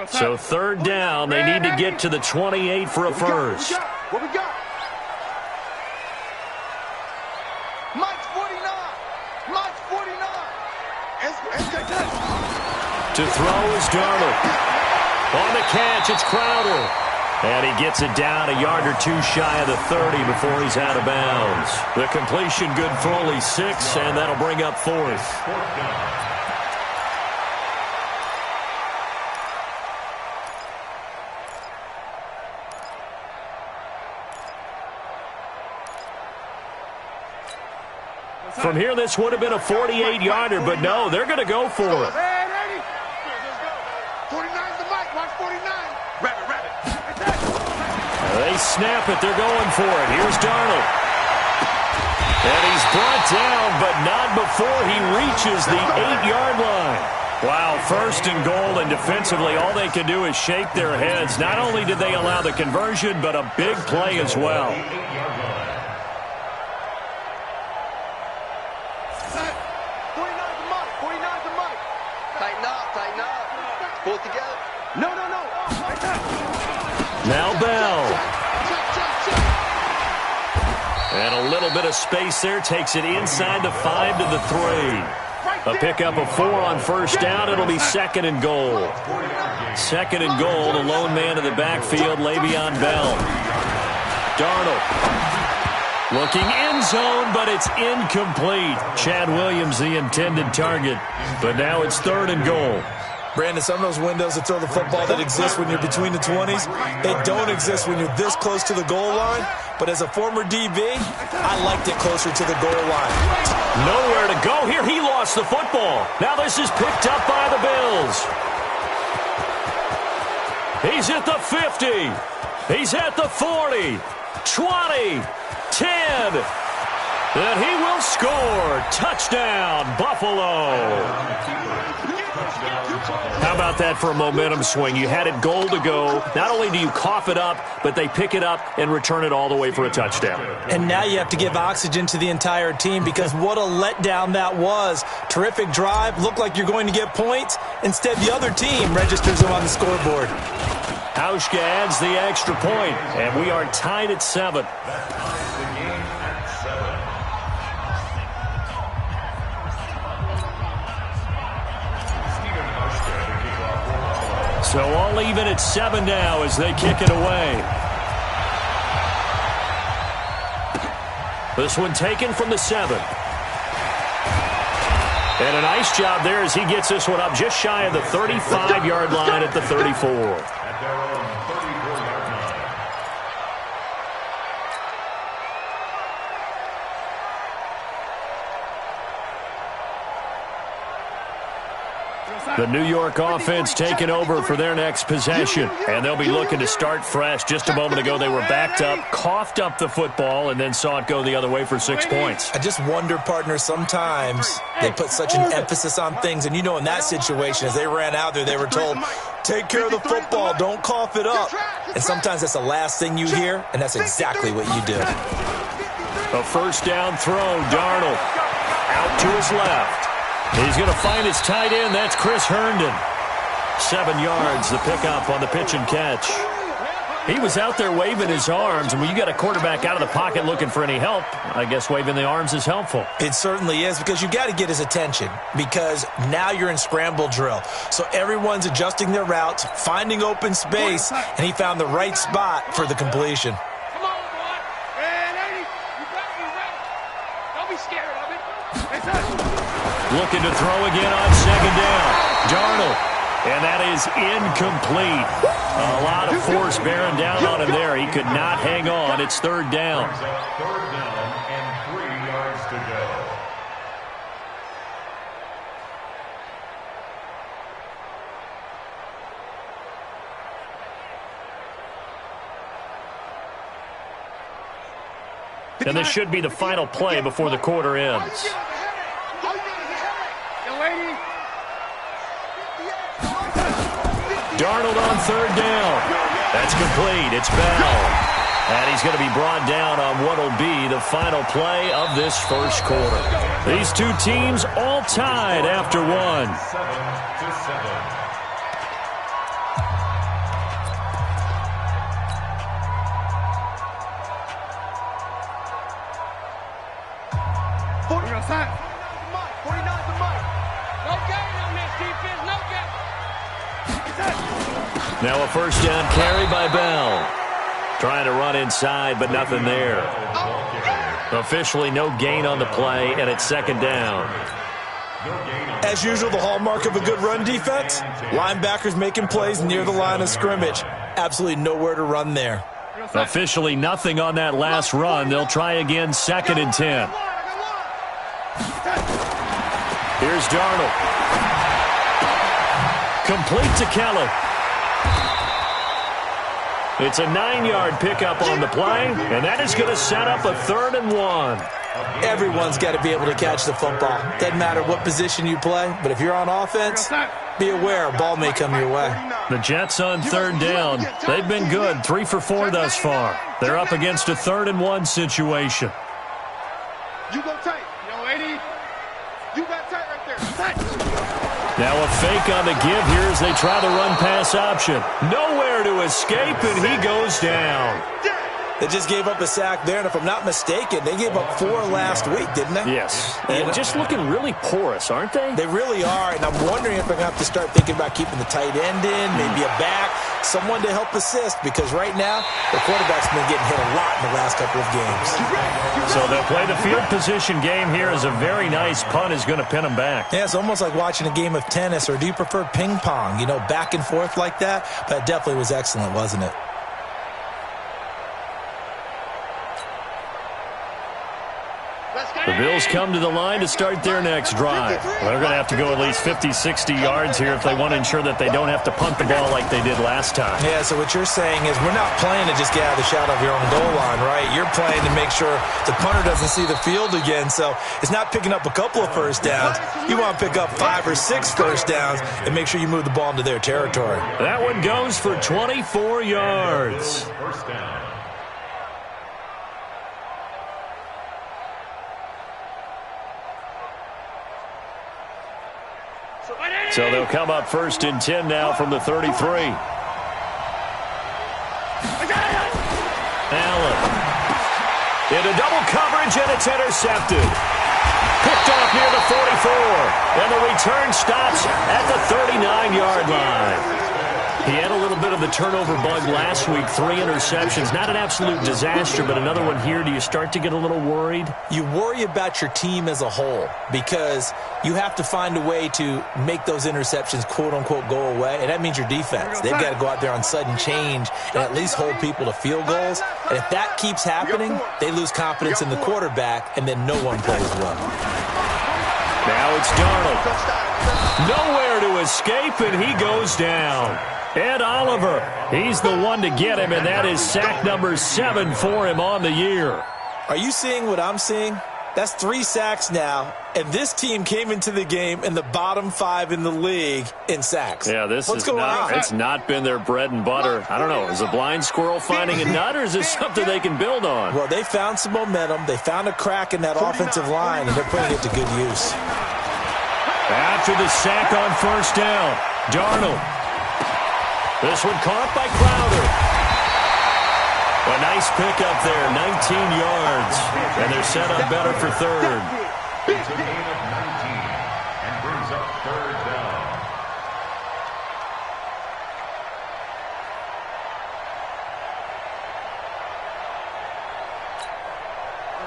So third down, they need to get to the 28 for a first. What we got? Mike's 49. Mike's 49. To throw is Darnold. On the catch, it's Crowder. And he gets it down a yard or two shy of the 30 before he's out of bounds. The completion good for only 6, and that'll bring up fourth. From here, this would have been a 48-yarder, but no, they're going to go for it. 49's the Mike. Watch 49. Rabbit. They snap it. They're going for it. Here's Darnold. And he's brought down, but not before he reaches the 8-yard line. Wow, first and goal, and defensively, all they can do is shake their heads. Not only did they allow the conversion, but a big play as well. 49's the Mike. 49's the Mike. Tighten up. Pull it together. No. Now Bell. And a little bit of space there. Takes it inside the 5 to the 3. A pickup of 4 on first down. It'll be second and goal. Second and goal. The lone man in the backfield, Le'Veon Bell. Darnold. Looking end zone, but it's incomplete. Chad Williams, the intended target. But now it's third and goal. Brandon, some of those windows to throw the football that exist when you're between the 20s, they don't exist when you're this close to the goal line. But as a former DB, I liked it closer to the goal line. Nowhere to go here. He lost the football. Now this is picked up by the Bills. He's at the 50. He's at the 40. 20. 10. And he will score. Touchdown, Buffalo. How about that for a momentum swing? You had it goal to go. Not only do you cough it up, but they pick it up and return it all the way for a touchdown. And now you have to give oxygen to the entire team because what a letdown that was. Terrific drive. Looked like you're going to get points. Instead, the other team registers them on the scoreboard. Hauschka adds the extra point, and we are tied at 7. So all even at 7 now as they kick it away. This one taken from the 7. And a nice job there as he gets this one up just shy of the 35-yard line at the 34. The New York offense taking over for their next possession. And they'll be looking to start fresh. Just a moment ago, they were backed up, coughed up the football, and then saw it go the other way for 6 points. I just wonder, partner, sometimes they put such an emphasis on things. And you know in that situation, as they ran out there, they were told, take care of the football, don't cough it up. And sometimes that's the last thing you hear, and that's exactly what you do. A first down throw, Darnold out to his left. He's going to find his tight end. That's Chris Herndon. 7 yards, the pickup on the pitch and catch. He was out there waving his arms, and when you got a quarterback out of the pocket looking for any help, I guess waving the arms is helpful. It certainly is, because you got to get his attention, because now you're in scramble drill. So everyone's adjusting their routes, finding open space, and he found the right spot for the completion. Come on, boy. Man, Eddie, you got to be ready. Don't be scared of it. Looking to throw again on second down. Darnold. And that is incomplete. A lot of force bearing down on him there. He could not hang on. It's third down. Third down and 3 yards to go. And this should be the final play before the quarter ends. Darnold on third down. That's complete. It's Bell. And he's going to be brought down on what will be the final play of this first quarter. These two teams all tied after one. 7-7. Now a first down carry by Bell. Trying to run inside, but nothing there. Officially no gain on the play, and it's second down. As usual, the hallmark of a good run defense, linebackers making plays near the line of scrimmage. Absolutely nowhere to run there. Officially nothing on that last run. They'll try again, 2nd and 10. Here's Darnold. Complete to Kelly. It's a 9-yard pickup on the play, and that is going to set up a 3rd and 1. Everyone's got to be able to catch the football. Doesn't matter what position you play, but if you're on offense, be aware a ball may come your way. The Jets on 3rd down. They've been good, 3 for 4 thus far. They're up against a 3rd and 1 situation. You go tight. Yo, 80. You got tight right there. Tight. Now a fake on the give here as they try the run-pass option. Nowhere to escape, and he goes down. They just gave up a sack there, and if I'm not mistaken, they gave up 4 last week, didn't they? Yes. And just looking really porous, aren't they? They really are, and I'm wondering if they're going to have to start thinking about keeping the tight end in, maybe a back, someone to help assist, because right now, the quarterback's been getting hit a lot in the last couple of games. So they'll play the field position game here as a very nice punt is going to pin them back. Yeah, it's almost like watching a game of tennis, or do you prefer ping pong? You know, back and forth like that? But it definitely was excellent, wasn't it? The Bills come to the line to start their next drive. They're going to have to go at least 50, 60 yards here if they want to ensure that they don't have to punt the ball like they did last time. Yeah, so what you're saying is we're not playing to just get out of the shadow of your own goal line, right? You're playing to make sure the punter doesn't see the field again. So it's not picking up a couple of first downs. You want to pick up 5 or 6 first downs and make sure you move the ball into their territory. That one goes for 24 yards. First down. So they'll come up 1st and 10 now from the 33. Allen. Into double coverage, and it's intercepted. Picked off near the 44. And the return stops at the 39-yard line. He had a little bit of the turnover bug last week, 3 interceptions. Not an absolute disaster, but another one here. Do you start to get a little worried? You worry about your team as a whole because you have to find a way to make those interceptions, quote-unquote, go away, and that means your defense. They've got to go out there on sudden change and at least hold people to field goals. And if that keeps happening, they lose confidence in the quarterback, and then no one plays well. Now it's Darnold. Nowhere to escape, and he goes down. Ed Oliver, he's the one to get him, and that is sack number 7 for him on the year. Are you seeing what I'm seeing? That's 3 sacks now, and this team came into the game in the bottom 5 in the league in sacks. Yeah, it's not been their bread and butter. I don't know, is a blind squirrel finding a nut, or is this something they can build on? Well, they found some momentum. They found a crack in that offensive line, and they're putting it to good use. After the sack on first down, Darnold. This one caught by Crowder. A nice pickup there, 19 yards. And they're set up better for 3rd. It's a gain of 19 and brings up 3rd down.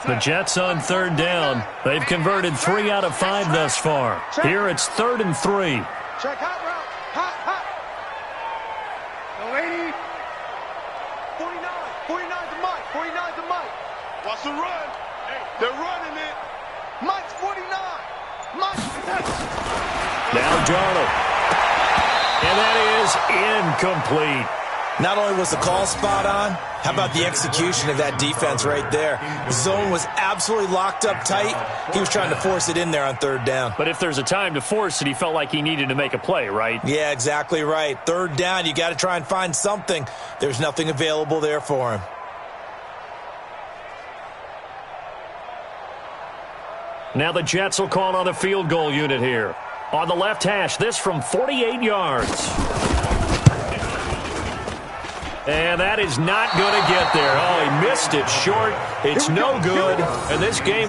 The Jets on 3rd down. They've converted 3 out of 5 thus far. Here it's 3rd and 3. Check hot route. Hot. No 80. 49. 49 to Mike. 49 to Mike. Watch the run. They're running it. Mike's 49. Mike. Now Darnold. And that is incomplete. Not only was the call spot on, how about the execution of that defense right there? The zone was absolutely locked up tight. He was trying to force it in there on 3rd down. But if there's a time to force it, he felt like he needed to make a play, right? Yeah, exactly right. 3rd down, you got to try and find something. There's nothing available there for him. Now the Jets will call on a field goal unit here. On the left hash, this from 48 yards. And that is not going to get there. Oh, he missed it short. It's no good. And this game